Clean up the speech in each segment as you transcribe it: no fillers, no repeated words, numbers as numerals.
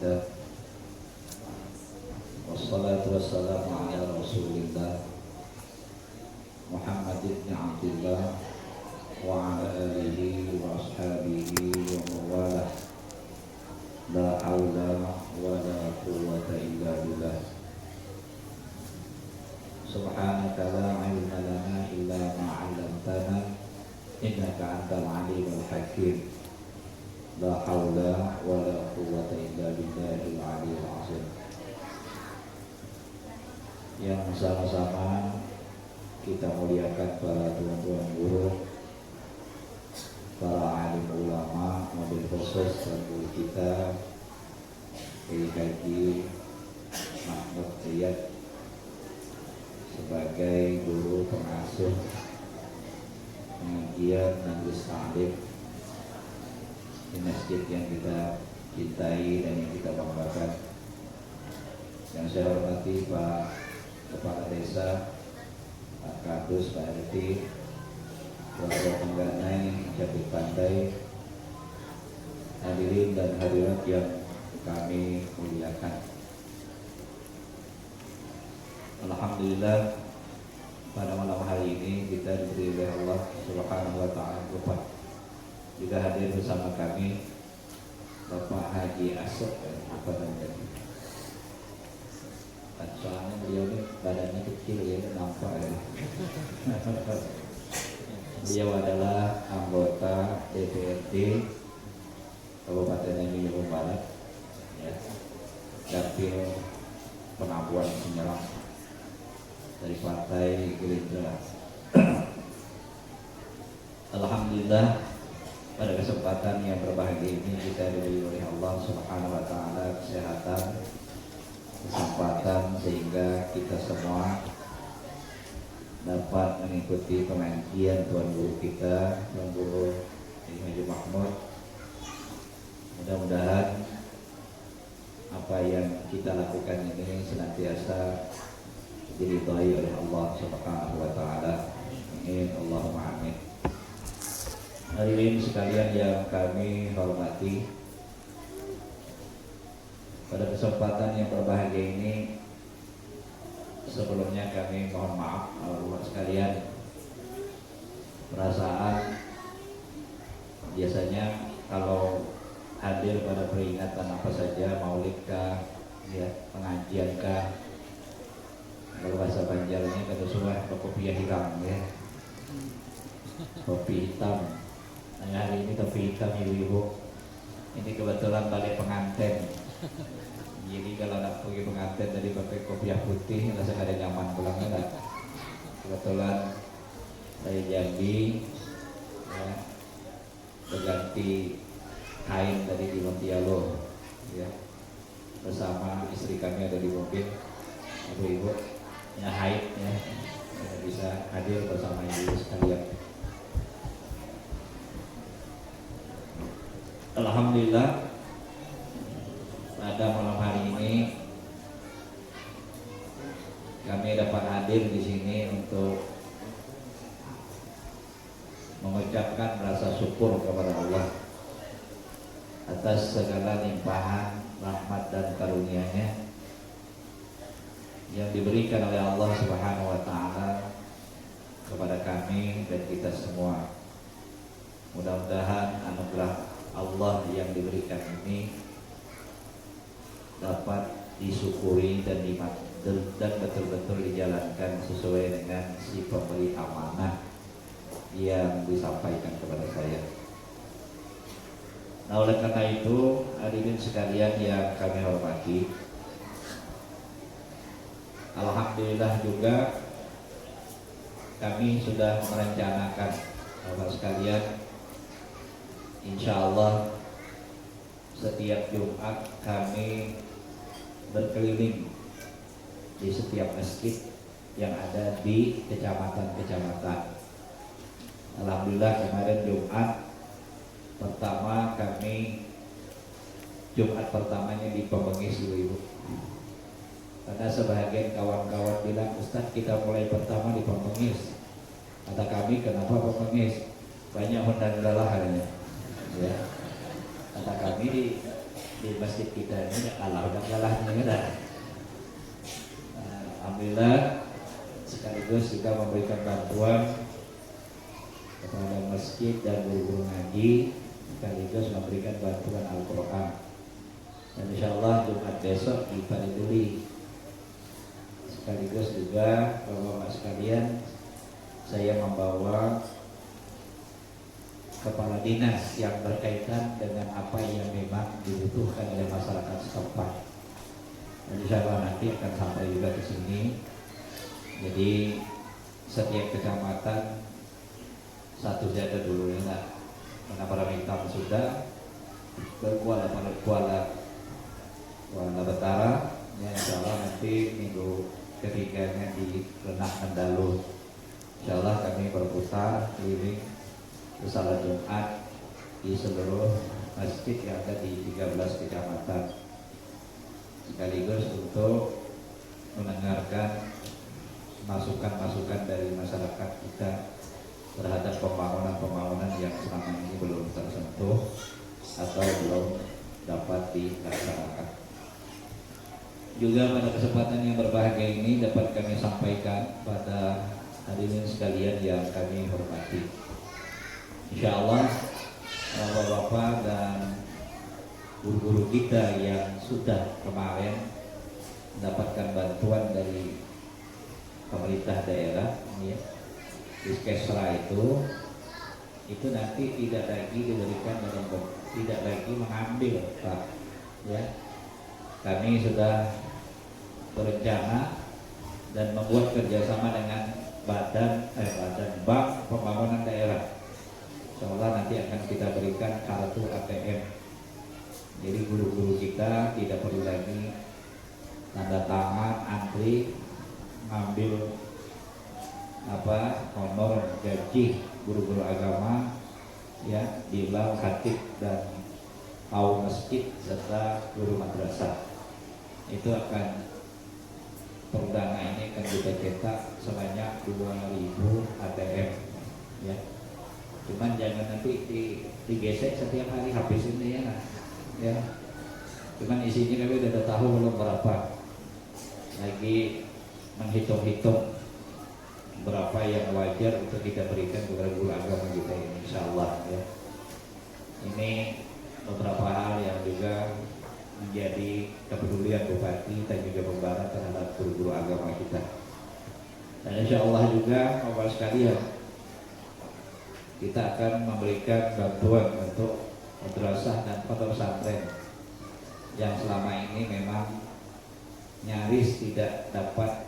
wabarakatuh. Wassalatu wassalamu ala Rasulillah Muhammad ibn Abdullah wa ala alihi wa ashabihi wa mawalah. La hawla wa la quwwata illa billah. Subhanaka la ilma lana illa ma 'allamtana innaka antal alimul hakim. La hawla wa la quwwata illa billahil aliyyil azim. Yang sama-sama kita muliakan para tuan-tuan guru, para alim ulama, mobil khusus dan guru kita PKG Mahmud Riyad sebagai guru pengasuh pengajian Majlis Ta'lim di masjid yang kita cintai dan yang kita banggakan. Yang saya hormati Pak Kepala Desa, Pak Kadus, Pak RT, Ketua Pengganai, Jabit Pantai, hadirin dan hadirat yang kami muliakan. Alhamdulillah, pada malam hari ini kita diberi oleh Allah Subhanahu wa Ta'ala berkat juga hadir bersama kami Bapak Haji Asok, apa namanya? Soalnya beliau ini badannya kecil ya, nampak ya. Beliau adalah anggota DPRD Kabupaten Emilia Barat, ya, dapil Penabuhan Semarang dari Partai Gerindra. Alhamdulillah, pada kesempatan yang berbahagia ini kita diberi oleh Allah Subhanahu wa Ta'ala kesehatan, kesempatan sehingga kita semua dapat mengikuti pengajian Tuan Guru kita, Tuan Guru Haji Mahmud. Mudah-mudahan apa yang kita lakukan ini senantiasa diridhai oleh Allah Subhanahu wa Ta'ala. Amin, Allahumma amin. Hadirin sekalian yang kami hormati, pada kesempatan yang berbahagia ini sebelumnya kami mohon maaf Allah sekalian. Perasaan biasanya kalau hadir pada peringatan apa saja, maulidkah, ya, pengajiankah, kalau bahasa Banjarnya kata suah kopiah hiram, ya, kopi hitam. Nah, hari ini kopi hitam ibu-ibu. Ini kebetulan balik pengantin. Jadi kalau nak pergi pengantin tadi pakai kopiah putih, rasa ada nyaman pulangnya lah. Kebetulan dari Jambi, ya, berganti kain tadi di Montialo, ya, bersama istri kami ada di mobil, ibu-ibu, ya, haid, ya, bisa hadir bersama ibu sekalian. Alhamdulillah, pada malam hari ini kami dapat hadir di sini untuk mengucapkan rasa syukur kepada Allah atas segala limpahan rahmat dan karunia-Nya yang diberikan oleh Allah Subhanahu wa Ta'ala kepada kami dan kita semua. Mudah-mudahan anugerah Allah yang diberikan ini dapat disyukuri dan betul-betul dijalankan sesuai dengan si pemberi amanah yang disampaikan kepada saya. Nah, oleh karena itu, hadirin sekalian yang kami hormati, alhamdulillah juga kami sudah merencanakan, Bapak sekalian, insya Allah setiap Jumat kami berkeliling di setiap masjid yang ada di kecamatan-kecamatan. Alhamdulillah kemarin Jumat pertamanya di Pemengis dulu Ibu. Karena sebagian kawan-kawan bilang, Ustadz kita mulai pertama di Pemengis. Kata kami, kenapa Pemengis? Banyak hondan lelahannya. Ya. Kata kami di di masjid kita ini udah kalahnya udah. Alhamdulillah sekaligus kita memberikan bantuan kepada masjid dan guru-guru ngaji, sekaligus memberikan bantuan Al-Quran. Dan insya Allah Jumat besok di Pariduli, sekaligus juga Bapak-Bapak sekalian, saya membawa kepala dinas yang berkaitan dengan apa yang memang dibutuhkan oleh masyarakat setempat. Dan insya Allah nanti akan sampai juga ke sini. Jadi setiap kecamatan satu saja dulu ya, nah, karena para hitam sudah ke Kuala Betara, ya insya Allah nanti minggu ketiganya di Renah Mendalu. Insya Allah kami berputar keliling salat Jumat di seluruh masjid yang ada di 13 kecamatan, sekaligus untuk mendengarkan masukan-masukan dari masyarakat kita terhadap pembangunan yang selama ini belum tersentuh atau belum dapat dilaksanakan. Juga pada kesempatan yang berbahagia ini dapat kami sampaikan pada hadirin sekalian yang kami hormati. Insya Allah Bapak-bapak dan guru-guru kita yang sudah kemarin mendapatkan bantuan dari pemerintah daerah ya, Diskesra itu nanti tidak lagi diberikan dalam tidak lagi mengambil Pak ya. Kami sudah berencana dan membuat kerjasama dengan badan Bank Pembangunan Daerah. Insyaallah nanti akan kita berikan kartu ATM. Jadi guru-guru kita tidak perlu lagi tanda tangan antri ngambil honor gaji guru-guru agama ya di Lau Khatib dan Pau Masjid serta guru madrasah. Itu akan perdana ini akan kita cetak sebanyak 2.000 ATM ya. Cuman jangan nanti digesek setiap hari habis ini ya. Cuman isinya kami udah tahu belum berapa. Lagi menghitung-hitung berapa yang wajar untuk kita berikan kepada guru agama kita ini, insyaallah ya. Ini beberapa hal yang juga menjadi kepedulian Bupati dan juga Pembara terhadap guru-guru agama kita. Dan insyaallah juga Bapak sekalian, kita akan memberikan bantuan untuk madrasah dan pondok pesantren yang selama ini memang nyaris tidak dapat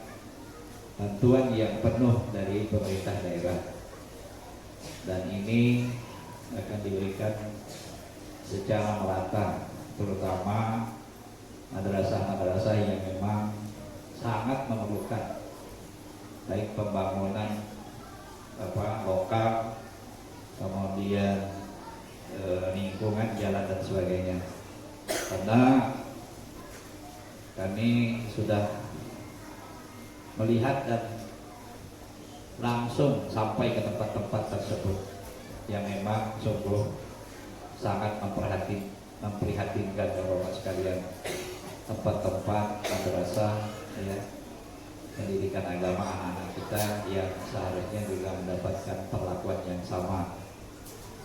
bantuan yang penuh dari pemerintah daerah, dan ini akan diberikan secara merata, terutama madrasah-madrasah yang memang sangat memerlukan baik pembangunan lokal, kemudian lingkungan, jalan dan sebagainya. Karena kami sudah melihat dan langsung sampai ke tempat-tempat tersebut yang memang sungguh sangat memprihatinkan Bapak sekalian. Tempat-tempat madrasah ya, pendidikan agama anak-anak kita yang seharusnya juga mendapatkan perlakuan yang sama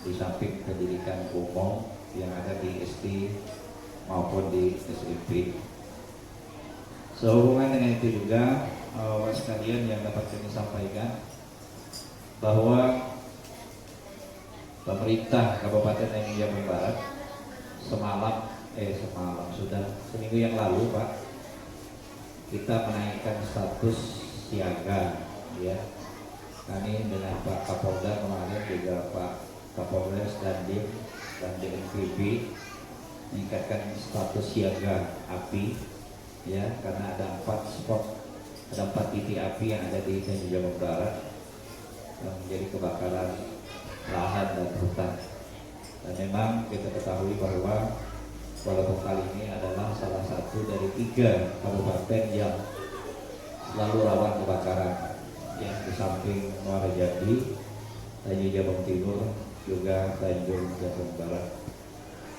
di samping pendidikan umum yang ada di SD maupun di SMP. Sehubungan dengan itu juga sekalian yang dapat kami sampaikan bahwa pemerintah Kabupaten Tanjung Barat semalam sudah seminggu yang lalu Pak, kita menaikkan status siaga ya. Kami dengan Pak Kapolda kemarin juga Pak Kapolres dan DNPB meningkatkan status siaga api ya, karena ada 4 titik api yang ada di Tanjung Barat yang menjadi kebakaran lahan dan hutan. Dan memang kita ketahui bahwa walaupun kali ini adalah salah satu dari 3 kabupaten yang selalu rawan kebakaran ya, di samping Muara Jambi, Tanjung Jabung Timur, juga Tanjung Jabung Barat.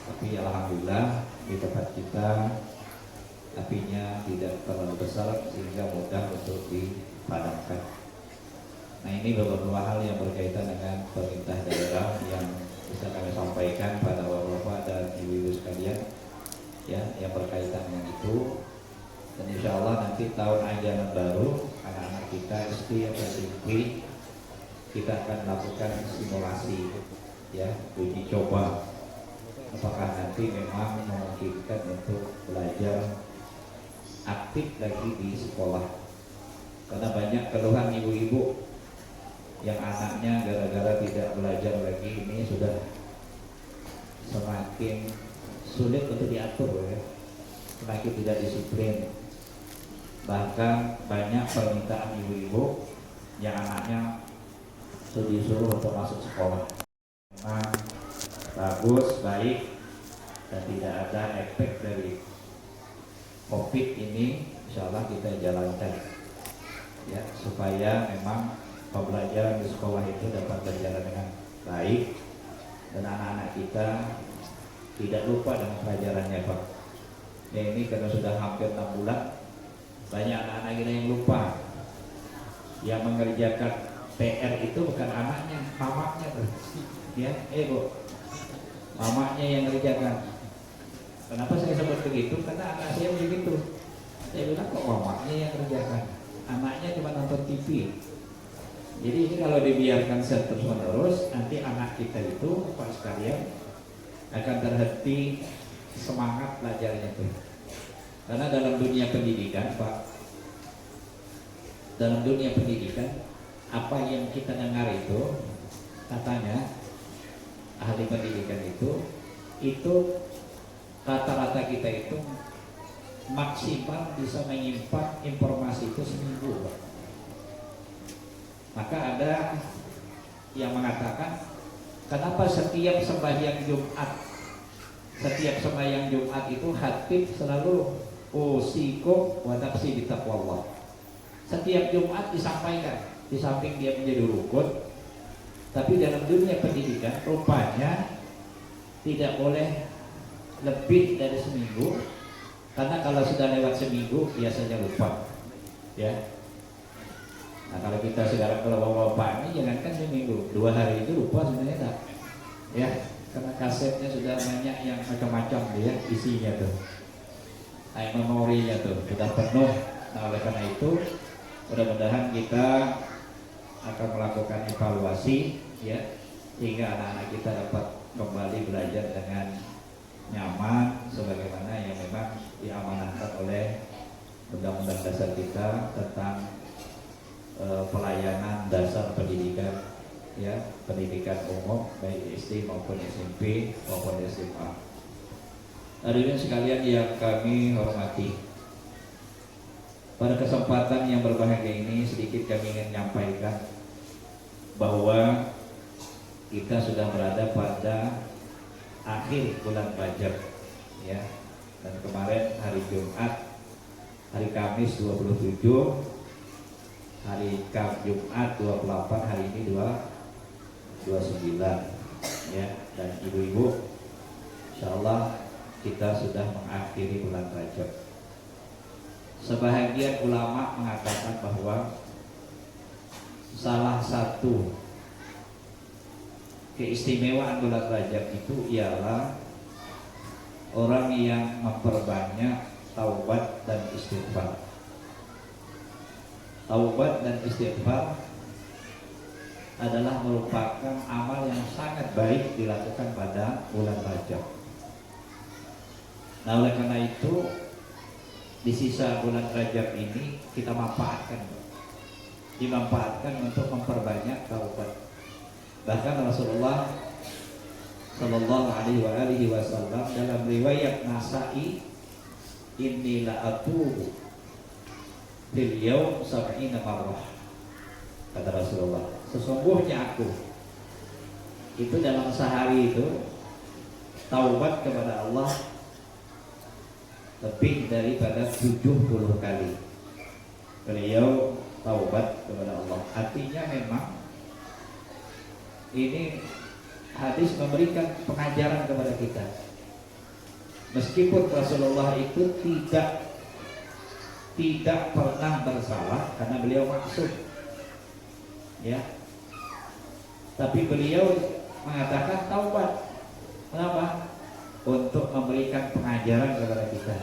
Tapi alhamdulillah di tempat kita apinya tidak terlalu besar sehingga mudah untuk dipadamkan. Nah, ini beberapa hal yang berkaitan dengan pemerintah daerah yang bisa kami sampaikan pada bapak-bapak dan ibu-ibu sekalian ya, yang berkaitan dengan itu. Dan insya Allah nanti tahun ajaran baru anak-anak kita SD atau SMP kita akan melakukan simulasi ya, uji coba apakah nanti memang memungkinkan untuk belajar aktif lagi di sekolah. Karena banyak keluhan ibu-ibu yang anaknya gara-gara tidak belajar lagi ini sudah semakin sulit untuk diatur ya, semakin tidak disiplin. Bahkan banyak permintaan ibu-ibu yang anaknya sudah disuruh untuk masuk sekolah. Memang bagus, baik, dan tidak ada efek dari COVID ini. Insya Allah kita jalankan ya, supaya memang pembelajaran di sekolah itu dapat berjalan dengan baik dan anak-anak kita tidak lupa dengan pelajarannya Pak. Ya, ini karena sudah hampir 6 bulan banyak anak-anak kita yang lupa. Yang mengerjakan PR itu bukan anaknya, mamanya tuh. Ya, Bu, mamanya yang mengerjakan. Kenapa saya sebut begitu? Karena anak saya begitu. Saya bilang kok mamanya yang mengerjakan, anaknya cuma nonton TV. Jadi ini kalau dibiarkan terus-menerus, nanti anak kita itu Pak sekalian akan terhenti semangat belajarnya tuh. Karena dalam dunia pendidikan Pak, dalam dunia pendidikan apa yang kita dengar itu katanya ahli pendidikan itu rata-rata kita itu maksimal bisa menyimpan informasi itu seminggu Pak. Maka ada yang mengatakan kenapa setiap sembahyang Jumat itu khatib selalu usikum wa nafsi bitaqwallah. Setiap Jumat disampaikan, di samping dia menjadi rukun, tapi dalam dunia pendidikan rupanya tidak boleh lebih dari seminggu, karena kalau sudah lewat seminggu biasanya lupa ya. Nah, kalau kita sekarang kalau bapak ini jangankan seminggu, 2 hari itu lupa sebenarnya tak ya, karena kasetnya sudah banyak yang macam-macam dia isinya tuh, memorinya tuh sudah penuh. Nah, oleh karena itu mudah-mudahan kita akan melakukan evaluasi ya, sehingga anak-anak kita dapat kembali belajar dengan nyaman sebagaimana yang memang diamanahkan oleh Undang-Undang Dasar kita tentang pelayanan dasar pendidikan ya, pendidikan umum baik SD maupun SMP maupun SMA. Hadirin sekalian yang kami hormati, pada kesempatan yang berbahagia ini sedikit kami ingin menyampaikan bahwa kita sudah berada pada akhir bulan Rajab ya, dan kemarin hari Jumat, hari Kamis 27, hari Jumat 28, hari ini 29 ya. Dan ibu-ibu, insyaallah kita sudah mengakhiri bulan Rajab. Sebahagian ulama mengatakan bahwa salah satu keistimewaan bulan Rajab itu ialah orang yang memperbanyak taubat dan istighfar. Taubat dan istighfar adalah merupakan amal yang sangat baik dilakukan pada bulan Rajab. Nah, oleh karena itu di sisa bulan Rajab ini kita dimanfaatkan untuk memperbanyak taubat. Bahkan Rasulullah Shallallahu Alaihi Wasallam dalam riwayat Nasa'i, inni la atubu fil yaum sab'ina marrah, kata Rasulullah, sesungguhnya aku itu dalam sehari itu taubat kepada Allah lebih daripada 70 kali. Beliau taubat kepada Allah. Artinya memang ini hadis memberikan pengajaran kepada kita Meskipun Rasulullah itu tidak pernah bersalah karena beliau maksum, ya. Tapi beliau mengatakan taubat. Kenapa? Untuk memberikan pengajaran kepada kita.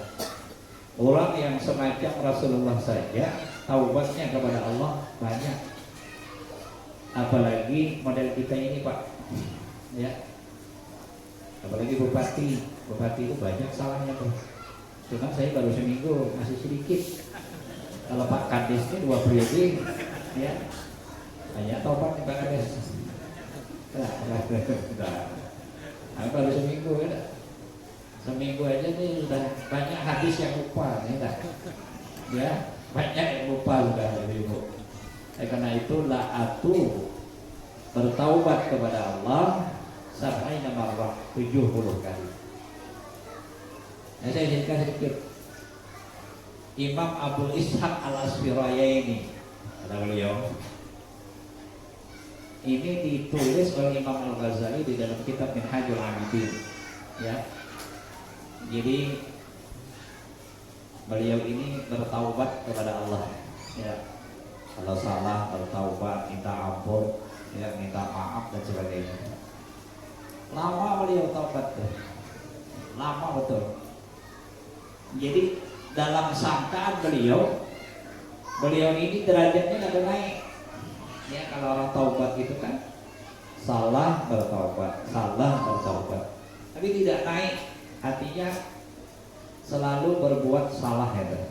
Orang yang semacam Rasulullah saja taubatnya kepada Allah banyak. Apalagi model kita ini, Pak. Ya. Apalagi bupati itu banyak salahnya tuh. Cuma saya baru seminggu, masih sedikit. Kalau Pak Kades ini 2 periode, ya banyak taubat Pak Kades. Nah, baru seminggu ya. Seminggu aja nih sudah banyak hadis yang lupa, ya banyak yang lupa sudah Ibu. Karena itu la'atu bertaubat kepada Allah sampai marrah 70 kali. Nah, saya ceritakan sedikit. Imam Abu Ishaq Al-Asfirayaini, kata beliau, ini ditulis oleh Imam Al-Ghazali di dalam kitab Minhajul Abidin, ya. Jadi beliau ini bertaubat kepada Allah, ya. Kalau salah bertaubat, minta ampun, ya, minta maaf dan sebagainya. Lama beliau taubat tuh, lama betul. Jadi dalam sangkaan beliau ini derajatnya ada naik. Ya, kalau orang taubat itu kan salah bertaubat, tapi tidak naik. Artinya selalu berbuat salah, ya.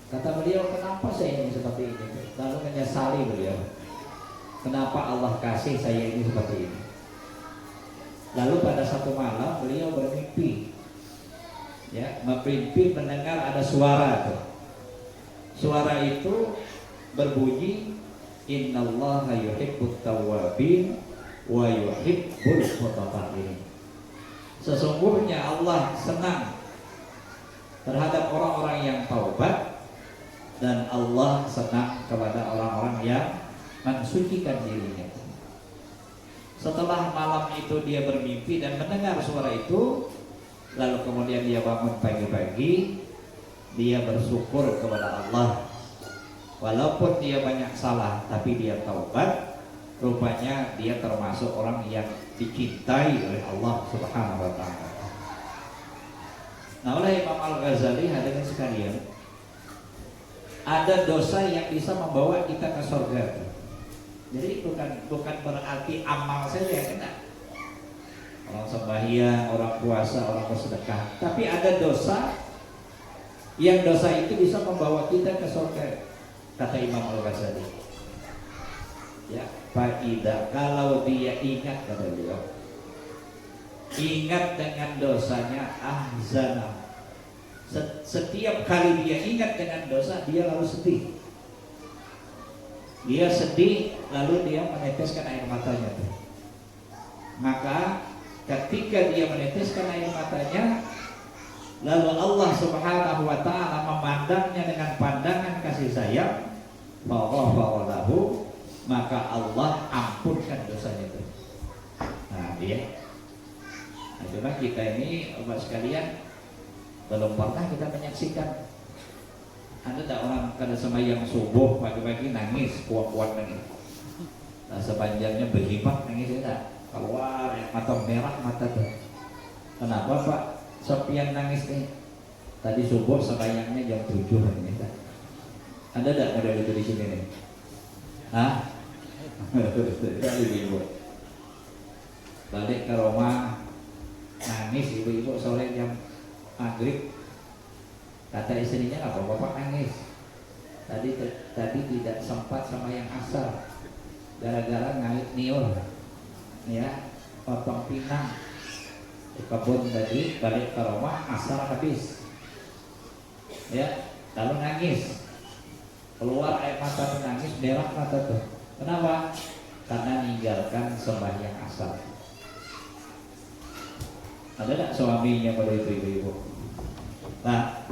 Kata beliau, kenapa saya ini seperti ini? Lalu menyesali beliau, kenapa Allah kasih saya ini seperti ini. Lalu pada satu malam beliau bermimpi, ya, bermimpi mendengar ada suara tuh. Suara itu berbunyi, innallaha yuhibbut tawwabin wa yuhibbul mutatahhirin. Sesungguhnya Allah senang terhadap orang-orang yang taubat, dan Allah senang kepada orang-orang yang mensucikan dirinya. Setelah malam itu dia bermimpi dan mendengar suara itu, lalu kemudian dia bangun pagi-pagi, dia bersyukur kepada Allah. Walaupun dia banyak salah, tapi dia taubat. Rupanya dia termasuk orang yang dicintai oleh Allah Subhanahu wa ta'ala. Nah, oleh Imam Al-Ghazali, hadirin sekalian, ada dosa yang bisa membawa kita ke surga. Jadi bukan berarti amal saja, kan? Orang sembahyang, orang puasa, orang bersedekah, tapi ada dosa yang dosa itu bisa membawa kita ke surga, kata Imam Al-Ghazali. Ya, faida, kalau dia ingat, kata beliau, ingat dengan dosanya, ahzana. Setiap kali dia ingat dengan dosa, dia lalu sedih. Dia sedih, lalu dia meneteskan air matanya. Maka ketika dia meneteskan air matanya, lalu Allah Subhanahu wa ta'ala memandangnya dengan pandangan kasih sayang, faghfaralahu, maka Allah ampunkan dosanya itu. Nah, dia. Nah, cuma kita ini, Bapak sekalian, belum pernah kita menyaksikan. Ada tak orang kada sembahyang subuh pagi-pagi nangis, kuat-kuat nangis. Nah, sepanjangnya berjimat nangis, ya, keluar mata merah mata tuh. Kenapa Pak Sopian nangis nih? Tadi subuh sembahyangnya jam 7 ini. Ada tak model itu di sini nih? Hah? Balik ke rumah nangis, ibu-ibu sore jam maghrib, kata istrinya, apa bapak nangis? Tadi tidak sempat sama yang asar, gara-gara ngait niur, ya, potong pinang di kebun tadi. Balik ke rumah asar habis, ya, lalu nangis, keluar air mata, menangis, merah mata tuh. Kenapa? Karena meninggalkan sembahyang asar. Ada tak suaminya pada itu ibu-ibu? Nah,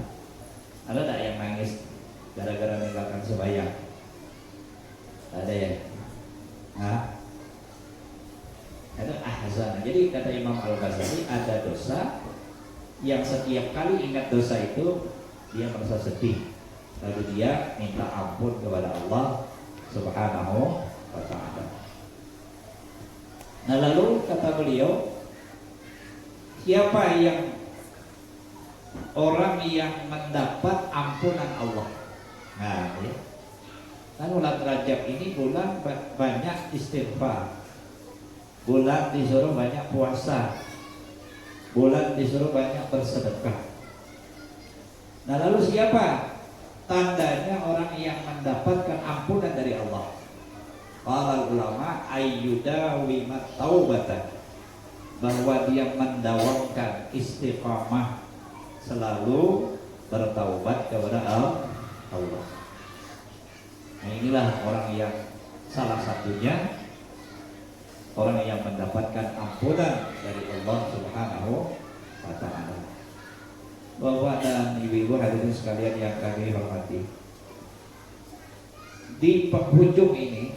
ada tak yang nangis gara-gara meninggalkan sembahyang? Ada ya? Nah, itu ahzan. Jadi kata Imam Al-Ghazali, ada dosa yang setiap kali ingat dosa itu dia merasa sedih, lalu dia minta ampun kepada Allah Subhanahu wa ta'ala. Nah lalu kata beliau, siapa yang orang yang mendapat ampunan Allah. Nah ya, kan bulan Rajab ini bulan banyak istighfar, bulan disuruh banyak puasa, bulan disuruh banyak bersedekah. Nah lalu siapa tandanya orang yang mendapatkan ampunan dari Allah? Para ulama ayyudawimat taubatan, bahwa dia mendawamkan istiqamah, selalu bertaubat kepada Allah. Nah inilah orang yang salah satunya orang yang mendapatkan ampunan dari Allah Subhanahu wa ta'ala. Bapak dan ibu-ibu hadirin sekalian yang kami hormati, di penghujung ini,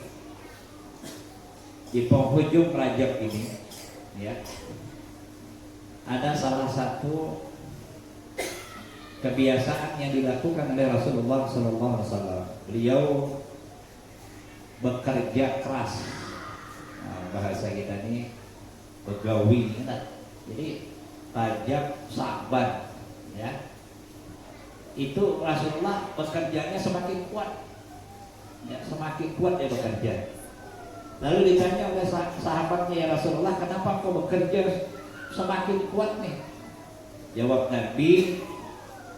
di penghujung Rajab ini ya, ada salah satu kebiasaan yang dilakukan oleh Rasulullah SAW. Beliau bekerja keras. Nah, bahasa kita ini begawi ya. Jadi Rajab, Sa'ban ya, itu Rasulullah bekerjanya semakin kuat ya, semakin kuat dia bekerja. Lalu ditanya oleh sahabatnya, ya Rasulullah, kenapa kau bekerja semakin kuat nih? Jawab Nabi,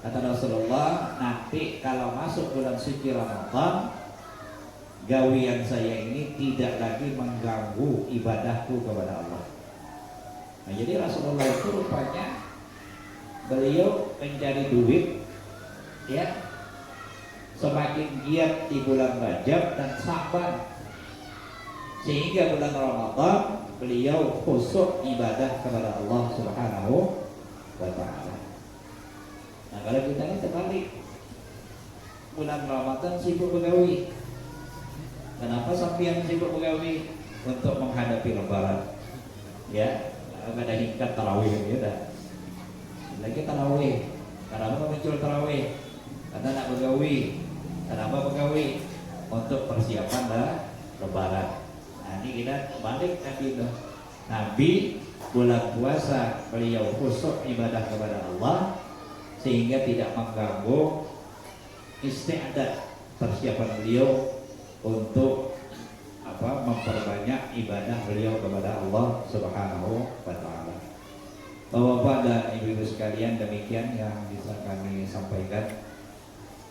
kata Rasulullah, nanti kalau masuk bulan suci Ramadan, gawian saya ini tidak lagi mengganggu ibadahku kepada Allah. Nah, jadi Rasulullah itu rupanya beliau mencari duit ya, semakin giat di bulan Rajab dan Sa'ban, sehingga bulan Ramadan beliau khusyuk ibadah kepada Allah Subhanahu wa ta'ala. Nah kalau kita ini terbalik, bulan Ramadan sibuk begawi. Kenapa sampean sibuk begawi? Untuk menghadapi Lebaran ya, ada hingkat tarawih ya. Lagi tarawih, kenapa muncul tarawih? Karena nak begawi. Kenapa begawi? Untuk persiapan Lebaran. Nah ini kita balik tadi tuh. Nabi bulan puasa beliau khusyuk ibadah kepada Allah, sehingga tidak mengganggu istiadat persiapan beliau untuk memperbanyak ibadah beliau kepada Allah Subhanahu wa ta'ala. Bapak-bapak dan ibu-ibu sekalian, demikian yang bisa kami sampaikan.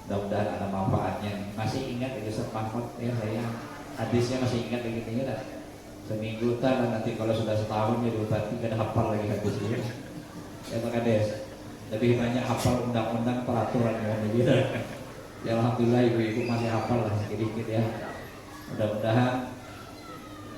Mudah-mudahan ada manfaatnya. Masih ingat itu Mahfud ya, saya hadisnya masih ingat begitu ya. Seminggu dan nanti kalau sudah setahun ya diobati kan hafal lagi hadisnya. Ya Pak Kades, lebih banyak hafal undang-undang peraturan ya gitu. Ya alhamdulillah ibu-ibu masih hafal lah sedikit ya. Mudah-mudahan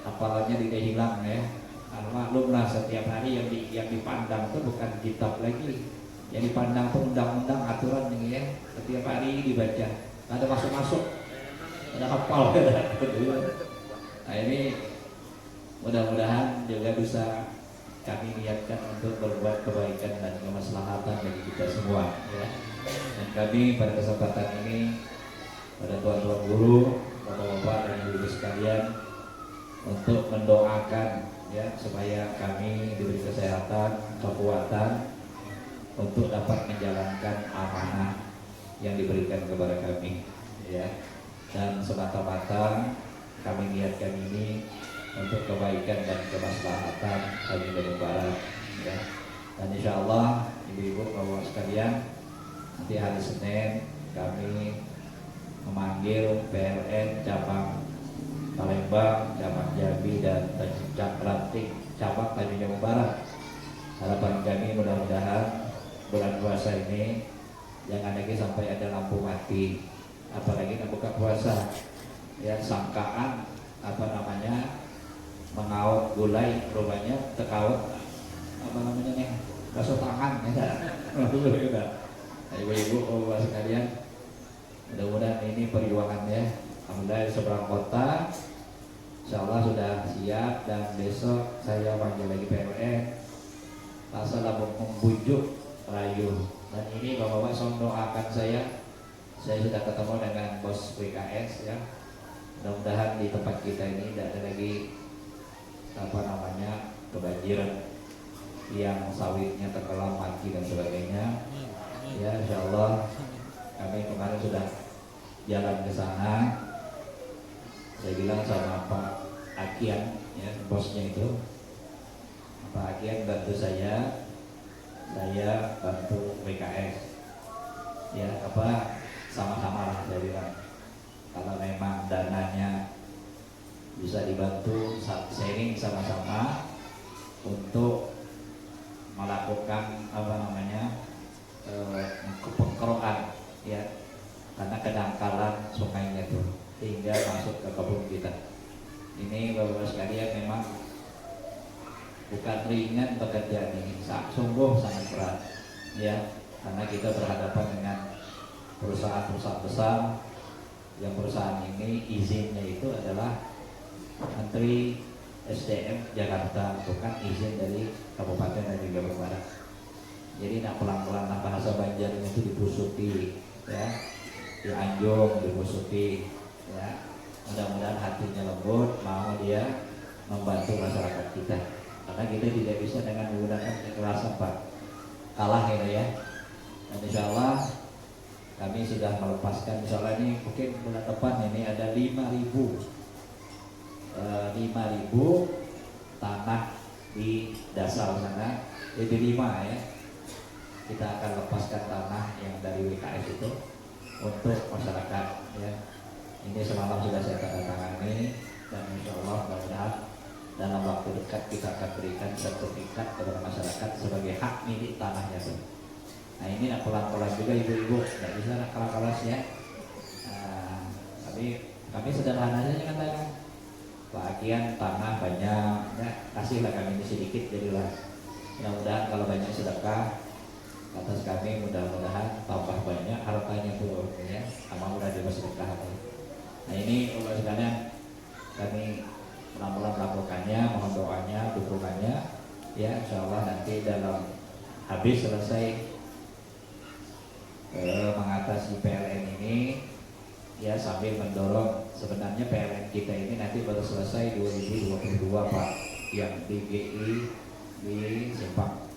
hafalannya tidak hilang ya. Karena maklumlah setiap hari yang dipandang itu bukan kitab lagi, yang dipandang itu undang-undang aturan ini ya. Setiap hari dibaca, ada masuk-masuk, ada hafal. Nah ini mudah-mudahan juga bisa kami niatkan untuk berbuat kebaikan dan kemaslahatan bagi kita semua ya. Dan kami pada kesempatan ini, pada tuan-tuan guru, bapak-bapak dan ibu-ibu sekalian, untuk mendoakan ya supaya kami diberi kesehatan, kekuatan untuk dapat menjalankan amanah yang diberikan kepada kami ya. Dan semata-mata kami niatkan ini untuk kebaikan dan kemaslahatan bagi Lebaran ya. Dan insya Allah ibu-ibu bapak sekalian, nanti hari Senin kami memanggil PLN cabang Palembang, cabang Jambi dan Ranting cabang Tanjung Jabung Barat. Harapan kami mudah-mudahan bulan puasa ini jangan lagi sampai ada lampu mati, apalagi nak buka puasa ya, sangkaan mengaut gulai, rupanya tekaut basuh tangan ya. Ibu-ibu bapak sekalian, mudah-mudahan ini perjuangannya alhamdulillah di seberang kota insyaallah sudah siap, dan besok saya panggil lagi PLN masalah membujuk Rayu. Dan ini Bapak-bapak song doakan saya sudah ketemu dengan bos WKS ya. Mudah-mudahan di tempat kita ini tidak ada lagi kebanjiran yang sawitnya tenggelam mati dan sebagainya. Ya, insya Allah kami kemarin sudah jalan ke sana. Saya bilang sama Pak Akian, ya bosnya itu, Pak Akian bantu saya bantu WKS. Ya sama-sama lah saya bilang. Kalau memang dananya bisa dibantu sharing sama-sama untuk melakukan pengkerokan ya, karena kedangkalan sungainya itu hingga masuk ke kebun kita. Ini Bapak-bapak sekalian memang bukan ringan pekerjaan ini, sungguh sangat berat ya, karena kita berhadapan dengan perusahaan-perusahaan besar yang perusahaan ini izinnya itu adalah Menteri SDM Jakarta, bukan izin dari Kabupaten dan juga Barat. Jadi nak pelan-pelan lah, bahasa Banjarnya itu dibusuki ya, dianjung, dibusuki ya. Mudah-mudahan hatinya lembut, mau dia membantu masyarakat kita, karena kita tidak bisa dengan menggunakan kekerasan Pak, kalah gitu ya. Dan insya Allah kami sudah melepaskan, insya Allah ini mungkin bulan depan ini ada 5.000 tanah di dasar sana, jadi 5 ya. Kita akan lepaskan tanah yang dari WKS itu untuk masyarakat ya. Ini semalam sudah saya tanda tangani, dan insya Allah mudah-mudahan dalam waktu dekat kita akan berikan sertifikat kepada masyarakat sebagai hak milik tanahnya tuh. Nah ini nak pelan-pelan juga ibu-ibu, tidak bisa nak kelas ya. Tapi kami sederhana saja katakan, Pak Akian tanah banyak, ya kasihlah kami ini sedikit, jadilah mudah-mudahan kalau banyak sedekah atas kami, mudah-mudahan tambah banyak hartanya tuh ya, sama mudah juga sedekah. Nah ini Allah sekalian, kami pelan-pelan melakukannya, mohon doanya, dukungannya ya, insya Allah nanti dalam habis selesai mengatasi PLN ini ya, sambil mendorong sebenarnya PLN kita ini nanti baru selesai 2022 Pak, yang di GI di Simpang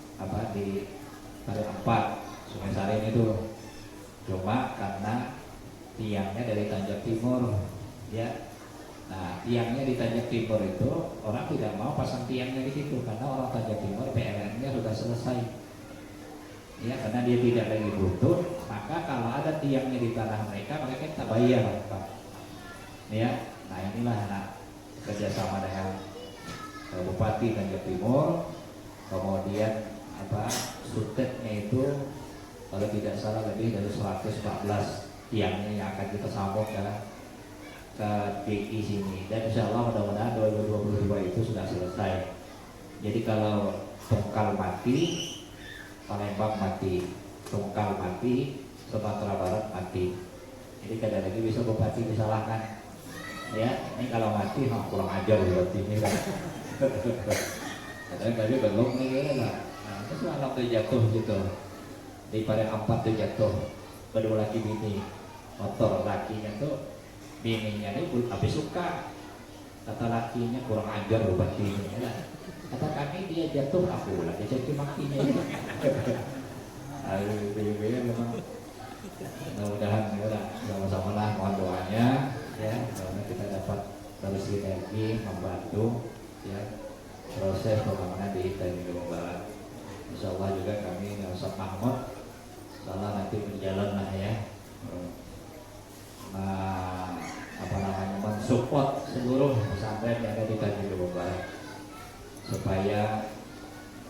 di Tarik 4 Sungai Sari itu, cuma karena tiangnya dari Tanjung Timur ya. Nah tiangnya di Tanjung Timur itu orang tidak mau pasang tiangnya di situ, karena orang Tanjung Timur PLN-nya sudah selesai ya, karena dia tidak lagi butuh. Maka kalau ada tiangnya di tanah mereka, mereka kita bayar Pak ya. Nah inilah kerjasama dengan Bupati Tanjung Timur, kemudian sutetnya itu kalau tidak salah lebih dari 114 tiangnya yang akan kita sambung ke DI sini, dan insya Allah mudah-mudahan 2022 itu sudah selesai. Jadi kalau Tongkal mati, Palembang mati, Tongkal mati, Sumatera Barat mati. Jadi kadang lagi bisa bupati disalahkan ya, ini kalau mati kurang ajar berarti ini kan. Kadang tadi belum nih lah. Nah itu anak tuh jatuh gitu di Paling 4 tuh jatuh, berdua laki bini, motor lakinya tuh, bininya ini habis suka, kata lakinya kurang ajar bupati ini ya. Kata kami dia jatuh, aku lah dicaci makinya. Ayo memang mudah-mudahan ya, sama-sama lah mohon doanya ya, karena kita dapat terus sinergi membantu ya proses pembangunan di Tanjung Barat. Insya Allah juga kami Ustaz Mahmud salah nanti berjalan lah ya, mensupport seluruh pesantren yang ada di Tanjung Barat supaya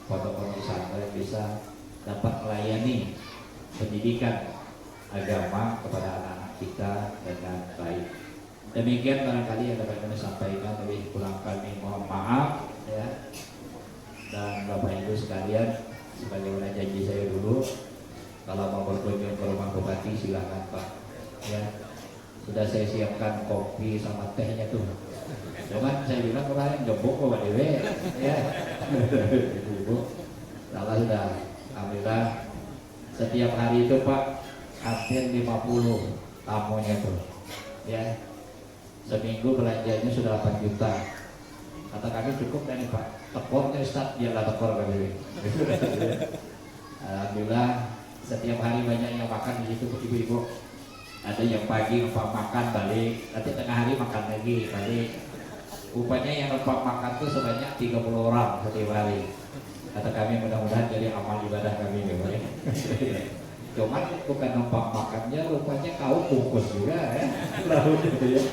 pondok pesantren bisa dapat melayani pendidikan agama kepada anak-anak kita dengan baik. Demikian barangkali yang dapat kami sampaikan, lebih kurang kami mohon maaf ya. Dan Bapak Ibu sekalian, sebagaimana janji saya dulu, kalau mau berkunjung ke rumah Bupati silakan Pak ya. Sudah saya siapkan kopi sama tehnya tuh. Cuman saya bilang kemarin jembok kok Pak Dewe ya. Ibu, Allah sudah, alhamdulillah Setiap hari itu Pak hampir 50 tamunya tuh ya, seminggu belanjanya sudah 8 juta. Kata kami cukup kan nih Pak, tekornya Ustaz, dia lah tekor kami. Alhamdulillah setiap hari banyak yang makan di situ ibu-ibu. Ada yang pagi numpang makan balik, nanti tengah hari makan lagi balik. Rupanya yang numpang makan tuh sebanyak 30 orang setiap hari. Kata kami mudah-mudahan jadi amal ibadah kami ya. Cuman bukan numpang makannya, rupanya kau bungkus juga ya. Lalu gitu ya.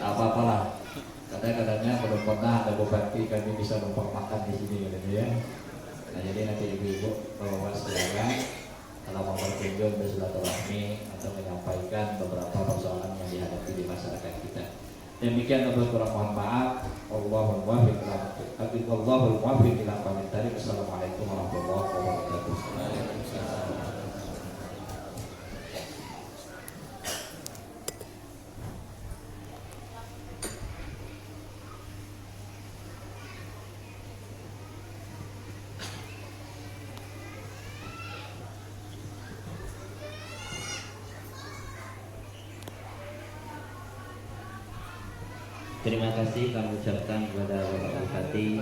Tak apa-apalah. Kadang-kadangnya belum pernah ada bupati kami bisa numpang makan di sini gitu ya. Nah jadi nanti ibu-ibu bawa selera kalau mau berkunjung bersilaturahmi atau menyampaikan beberapa persoalan yang dihadapi di masyarakat kita. Demikian kurang mohon maaf. Allahul muwaffiq ila aqwamit thariq. Assalamualaikum warahmatullahi wabarakatuh. Terima kasih kami ucapkan kepada Bapak Bupati